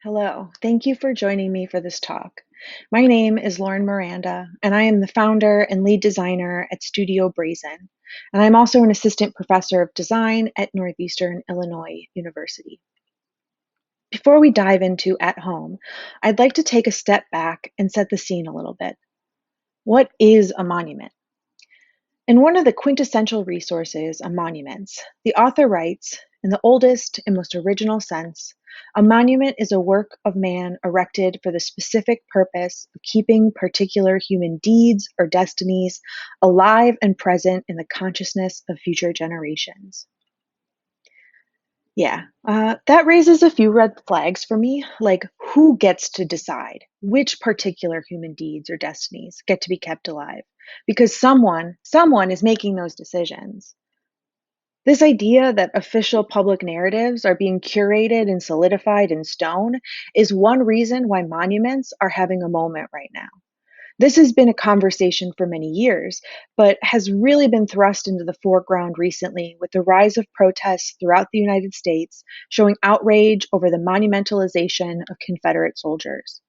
Hello, thank you for joining me for this talk. My name is Lauren Miranda, and I am the founder and lead designer at Studio Brazen. And I'm also an assistant professor of design at Northeastern Illinois University. Before we dive into At Home, I'd like to take a step back and set the scene a little bit. What is a monument? In one of the quintessential resources on monuments, the author writes, in the oldest and most original sense, a monument is a work of man erected for the specific purpose of keeping particular human deeds or destinies alive and present in the consciousness of future generations. That raises a few red flags for me, like who gets to decide which particular human deeds or destinies get to be kept alive? Because someone is making those decisions. This idea that official public narratives are being curated and solidified in stone is one reason why monuments are having a moment right now. This has been a conversation for many years, but has really been thrust into the foreground recently with the rise of protests throughout the United States showing outrage over the monumentalization of Confederate soldiers.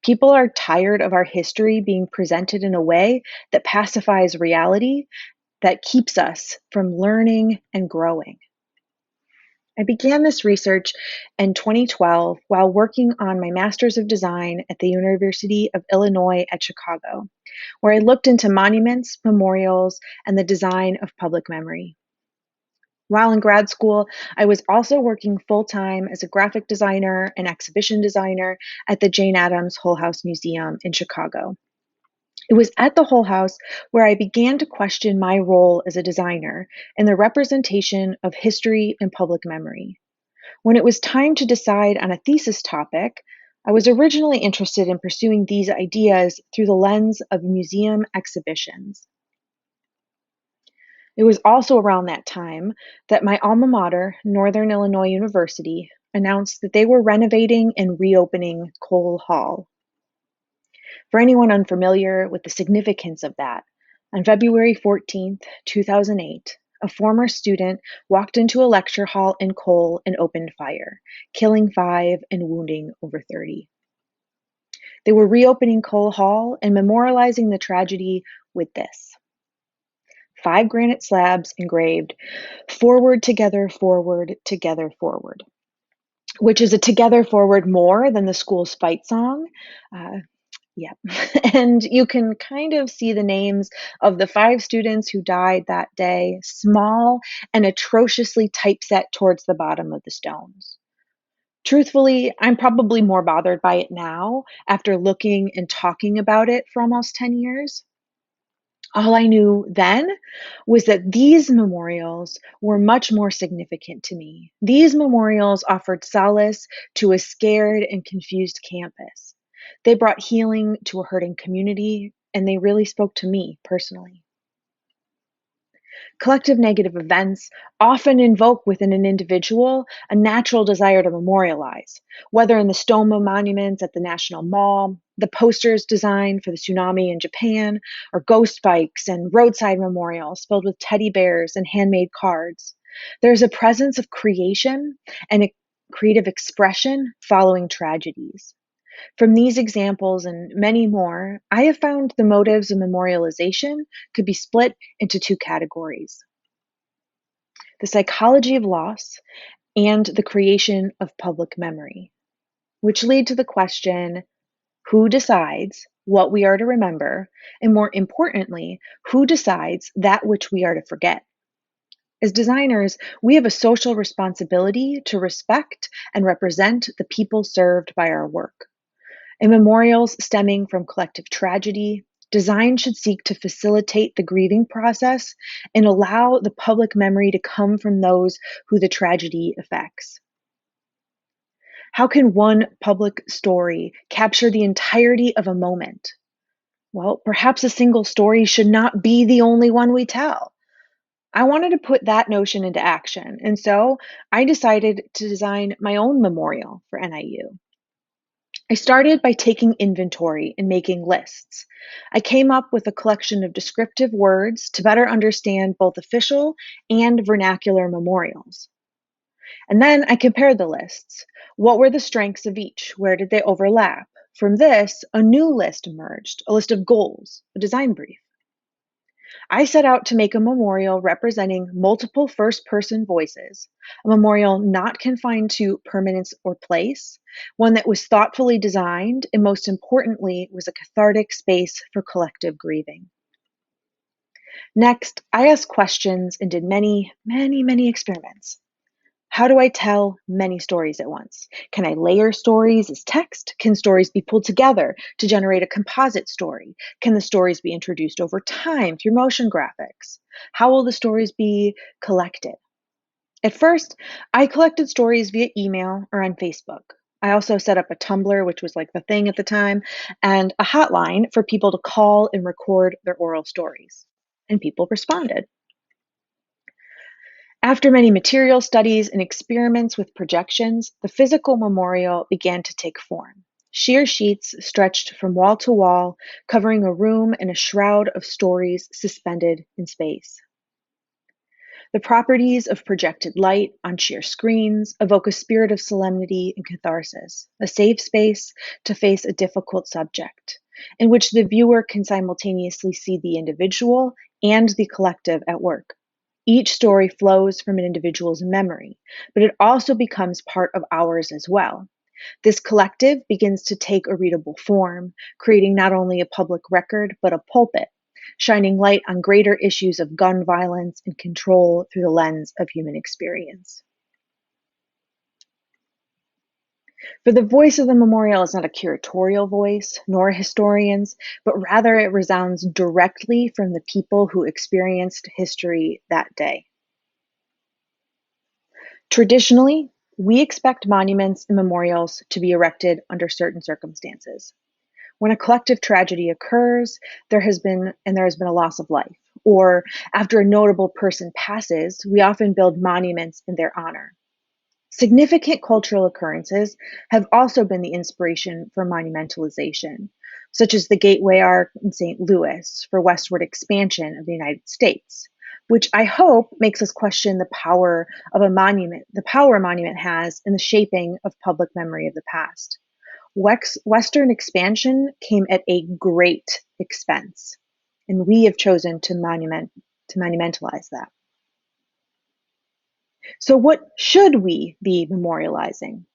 People are tired of our history being presented in a way that pacifies reality, that keeps us from learning and growing. I began this research in 2012 while working on my Master's of Design at the University of Illinois at Chicago, where I looked into monuments, memorials, and the design of public memory. While in grad school, I was also working full time as a graphic designer and exhibition designer at the Jane Addams Whole House Museum in Chicago. It was at the Whole House where I began to question my role as a designer in the representation of history and public memory. When it was time to decide on a thesis topic, I was originally interested in pursuing these ideas through the lens of museum exhibitions. It was also around that time that my alma mater, Northern Illinois University, announced that they were renovating and reopening Cole Hall. For anyone unfamiliar with the significance of that, on February 14th, 2008, a former student walked into a lecture hall in Cole and opened fire, killing 5 and wounding over 30. They were reopening Cole Hall and memorializing the tragedy with this: 5 granite slabs engraved, "Forward together, forward," which is a together forward more than the school's fight song. Uh, Yeah. And you can kind of see the names of the 5 students who died that day, small and atrociously typeset towards the bottom of the stones. Truthfully, I'm probably more bothered by it now after looking and talking about it for almost 10 years. All I knew then was that these memorials were much more significant to me. These memorials offered solace to a scared and confused campus. They brought healing to a hurting community, and they really spoke to me personally. Collective negative events often invoke within an individual a natural desire to memorialize, whether in the stone monuments at the National Mall, the posters designed for the tsunami in Japan, or ghost bikes and roadside memorials filled with teddy bears and handmade cards. There's a presence of creation and a creative expression following tragedies. From these examples and many more, I have found the motives of memorialization could be split into 2 categories: the psychology of loss and the creation of public memory, which lead to the question: who decides what we are to remember? And more importantly, who decides that which we are to forget? As designers, we have a social responsibility to respect and represent the people served by our work. In memorials stemming from collective tragedy, design should seek to facilitate the grieving process and allow the public memory to come from those who the tragedy affects. How can one public story capture the entirety of a moment? Well, perhaps a single story should not be the only one we tell. I wanted to put that notion into action, and so I decided to design my own memorial for NIU. I started by taking inventory and making lists. I came up with a collection of descriptive words to better understand both official and vernacular memorials. And then I compared the lists. What were the strengths of each? Where did they overlap? From this, a new list emerged, a list of goals, a design brief. I set out to make a memorial representing multiple first person voices, a memorial not confined to permanence or place, one that was thoughtfully designed and, most importantly, was a cathartic space for collective grieving. Next, I asked questions and did many experiments. How do I tell many stories at once? Can I layer stories as text? Can stories be pulled together to generate a composite story? Can the stories be introduced over time through motion graphics? How will the stories be collected? At first, I collected stories via email or on Facebook. I also set up a Tumblr, which was like the thing at the time, and a hotline for people to call and record their oral stories. And people responded. After many material studies and experiments with projections, the physical memorial began to take form. Sheer sheets stretched from wall to wall, covering a room in a shroud of stories suspended in space. The properties of projected light on sheer screens evoke a spirit of solemnity and catharsis, a safe space to face a difficult subject, in which the viewer can simultaneously see the individual and the collective at work. Each story flows from an individual's memory, but it also becomes part of ours as well. This collective begins to take a readable form, creating not only a public record, but a pulpit, shining light on greater issues of gun violence and control through the lens of human experience. For the voice of the memorial is not a curatorial voice, nor a historian's, but rather it resounds directly from the people who experienced history that day. Traditionally, we expect monuments and memorials to be erected under certain circumstances. When a collective tragedy occurs, there has been a loss of life, or after a notable person passes, we often build monuments in their honor. Significant cultural occurrences have also been the inspiration for monumentalization, such as the Gateway Arc in St. Louis for westward expansion of the United States, which I hope makes us question the power of a monument, the power a monument has in the shaping of public memory of the past. Western expansion came at a great expense, and we have chosen to monumentalize that. So, what should we be memorializing?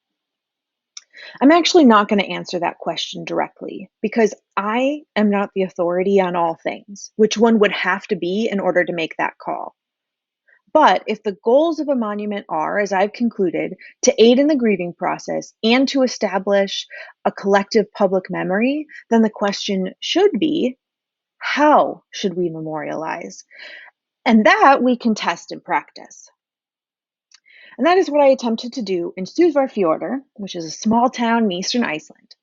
I'm actually not going to answer that question directly because I am not the authority on all things, which one would have to be in order to make that call. But if the goals of a monument are, as I've concluded, to aid in the grieving process and to establish a collective public memory, then the question should be, how should we memorialize? And that we can test in practice. And that is what I attempted to do in Suvárfjörður, which is a small town in eastern Iceland.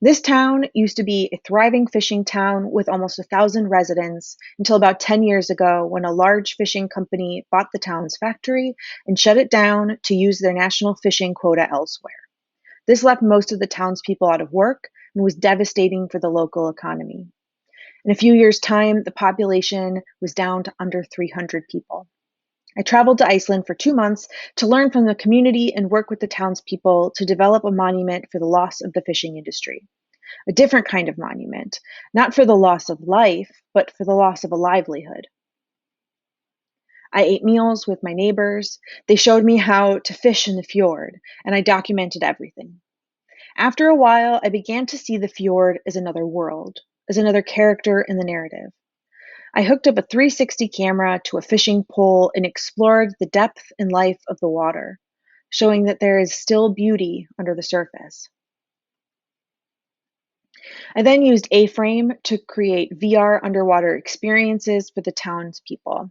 This town used to be a thriving fishing town with almost 1,000 residents until about 10 years ago when a large fishing company bought the town's factory and shut it down to use their national fishing quota elsewhere. This left most of the townspeople out of work and was devastating for the local economy. In a few years' time, the population was down to under 300 people. I traveled to Iceland for 2 months to learn from the community and work with the townspeople to develop a monument for the loss of the fishing industry. A different kind of monument, not for the loss of life, but for the loss of a livelihood. I ate meals with my neighbors. They showed me how to fish in the fjord, and I documented everything. After a while, I began to see the fjord as another world, as another character in the narrative. I hooked up a 360 camera to a fishing pole and explored the depth and life of the water, showing that there is still beauty under the surface. I then used A-Frame to create VR underwater experiences for the townspeople.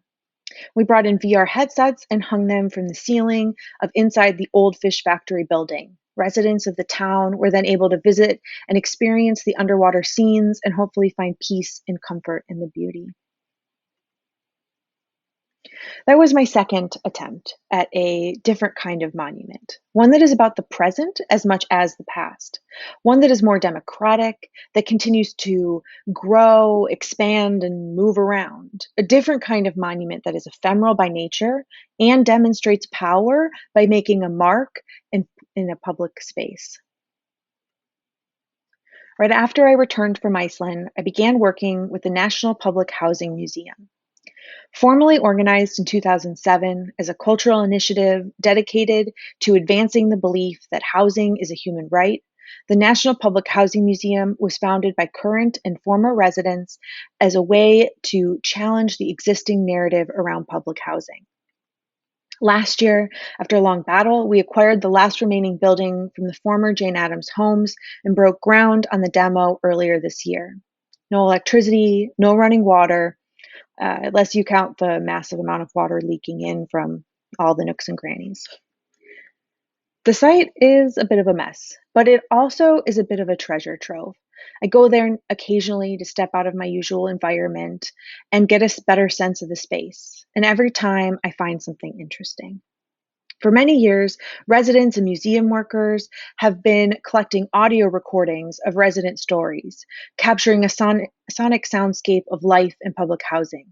We brought in VR headsets and hung them from the ceiling of inside the old fish factory building. Residents of the town were then able to visit and experience the underwater scenes and hopefully find peace and comfort in the beauty. That was my second attempt at a different kind of monument, one that is about the present as much as the past, one that is more democratic, that continues to grow, expand, and move around, a different kind of monument that is ephemeral by nature and demonstrates power by making a mark in a public space. Right after I returned from Iceland, I began working with the National Public Housing Museum. Formally organized in 2007 as a cultural initiative dedicated to advancing the belief that housing is a human right, the National Public Housing Museum was founded by current and former residents as a way to challenge the existing narrative around public housing. Last year, after a long battle, we acquired the last remaining building from the former Jane Addams homes and broke ground on the demo earlier this year. No electricity, no running water, unless you count the massive amount of water leaking in from all the nooks and crannies. The site is a bit of a mess, but it also is a bit of a treasure trove. I go there occasionally to step out of my usual environment and get a better sense of the space. And every time I find something interesting. For many years, residents and museum workers have been collecting audio recordings of resident stories, capturing a sonic soundscape of life in public housing.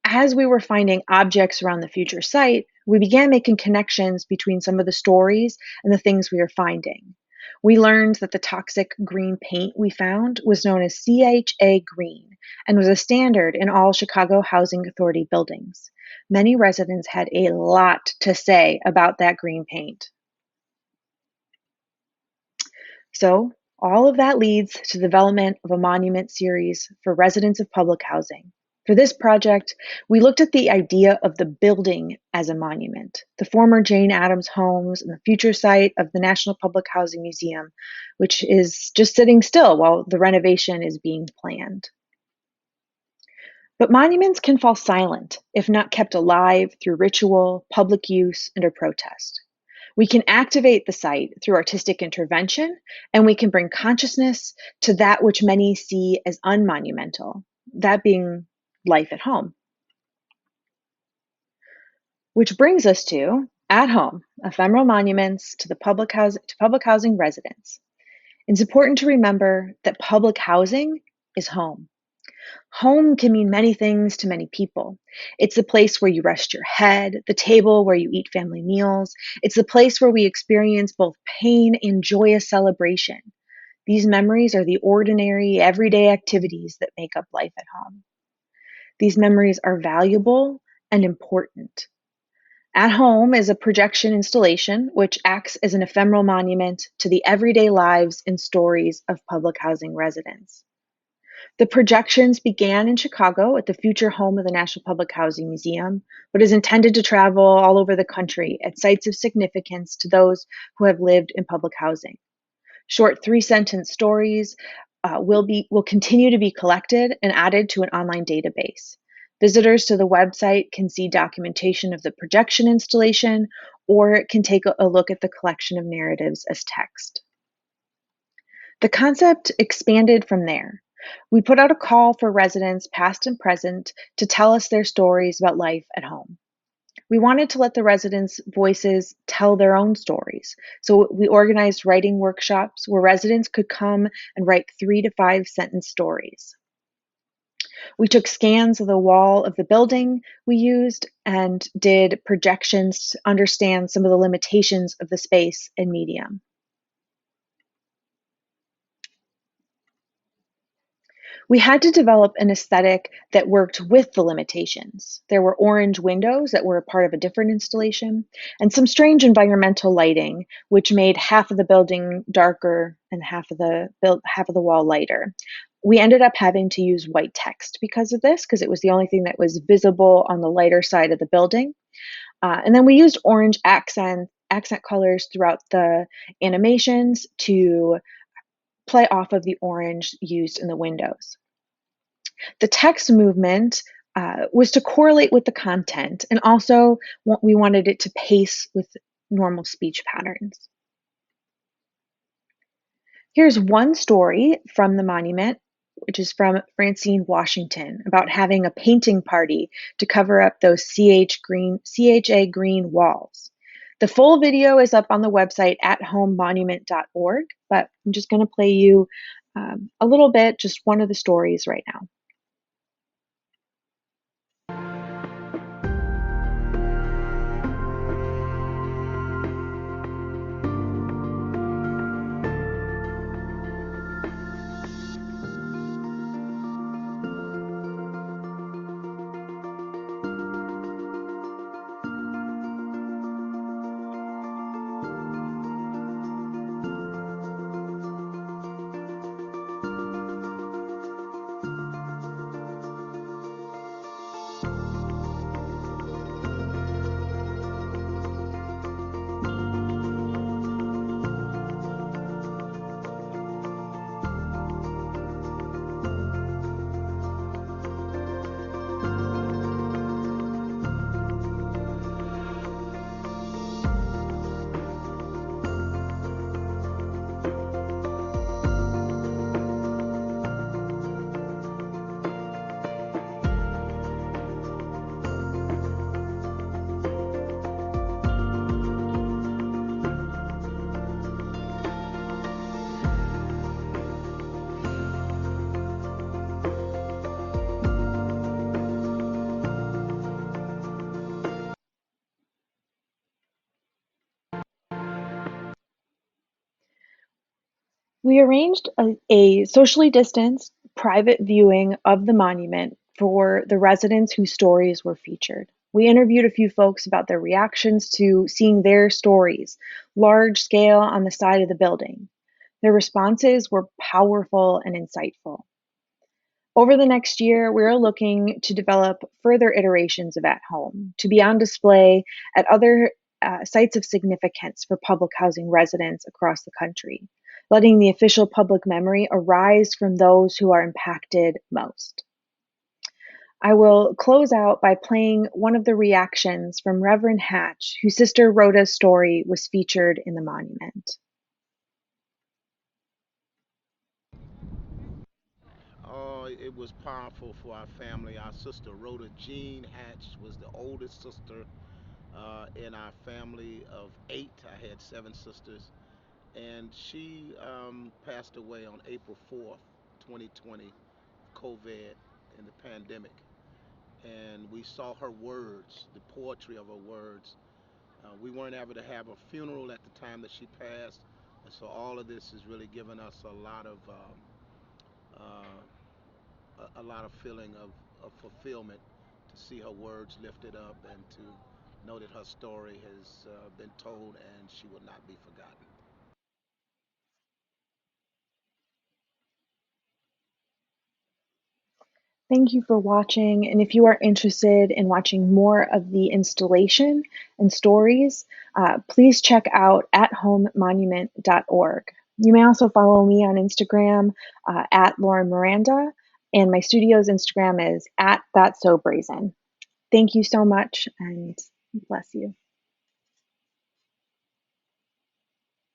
As we were finding objects around the future site, we began making connections between some of the stories and the things we were finding. We learned that the toxic green paint we found was known as CHA green and was a standard in all Chicago Housing Authority buildings. Many residents had a lot to say about that green paint. So, all of that leads to the development of a monument series for residents of public housing. For this project, we looked at the idea of the building as a monument, the former Jane Addams homes and the future site of the National Public Housing Museum, which is just sitting still while the renovation is being planned. But monuments can fall silent if not kept alive through ritual, public use, and or protest. We can activate the site through artistic intervention, and we can bring consciousness to that which many see as unmonumental, that being life at home. Which brings us to At Home, Ephemeral Monuments to public housing residents. It's important to remember that public housing is home. Home can mean many things to many people. It's the place where you rest your head, the table where you eat family meals. It's the place where we experience both pain and joyous celebration. These memories are the ordinary, everyday activities that make up life at home. These memories are valuable and important. At Home is a projection installation which acts as an ephemeral monument to the everyday lives and stories of public housing residents. The projections began in Chicago at the future home of the National Public Housing Museum, but is intended to travel all over the country at sites of significance to those who have lived in public housing. Short three-sentence stories will continue to be collected and added to an online database. Visitors to the website can see documentation of the projection installation or can take a look at the collection of narratives as text. The concept expanded from there. We put out a call for residents, past and present, to tell us their stories about life at home. We wanted to let the residents' voices tell their own stories. So we organized writing workshops where residents could come and write 3 to 5 sentence stories. We took scans of the wall of the building we used and did projections to understand some of the limitations of the space and medium. We had to develop an aesthetic that worked with the limitations. There were orange windows that were a part of a different installation, and some strange environmental lighting, which made half of the building darker and half of the wall lighter. We ended up having to use white text because of this, because it was the only thing that was visible on the lighter side of the building. And then we used orange accent colors throughout the animations to play off of the orange used in the windows. The text movement was to correlate with the content, and also we wanted it to pace with normal speech patterns. Here's one story from the monument which is from Francine Washington, about having a painting party to cover up those CHA green walls. The full video is up on the website at homemonument.org, but I'm just going to play you a little bit, just one of the stories right now. We arranged a socially distanced private viewing of the monument for the residents whose stories were featured. We interviewed a few folks about their reactions to seeing their stories large scale on the side of the building. Their responses were powerful and insightful. Over the next year, we're looking to develop further iterations of At Home to be on display at other sites of significance for public housing residents across the country, letting the official public memory arise from those who are impacted most. I will close out by playing one of the reactions from Reverend Hatch, whose sister Rhoda's story was featured in the monument. It was powerful for our family. Our sister Rhoda Jean Hatch was the oldest sister in our family of eight. I had seven sisters, and she passed away on April 4th, 2020, COVID and the pandemic. And we saw her words, the poetry of her words. We weren't able to have a funeral at the time that she passed, and so all of this has really given us a lot of feeling of fulfillment to see her words lifted up and to know that her story has been told and she will not be forgotten. Thank you for watching. And if you are interested in watching more of the installation and stories, please check out athomemonument.org. You may also follow me on Instagram at Lauren Miranda, and my studio's Instagram is at That's So Brazen. Thank you so much, and bless you.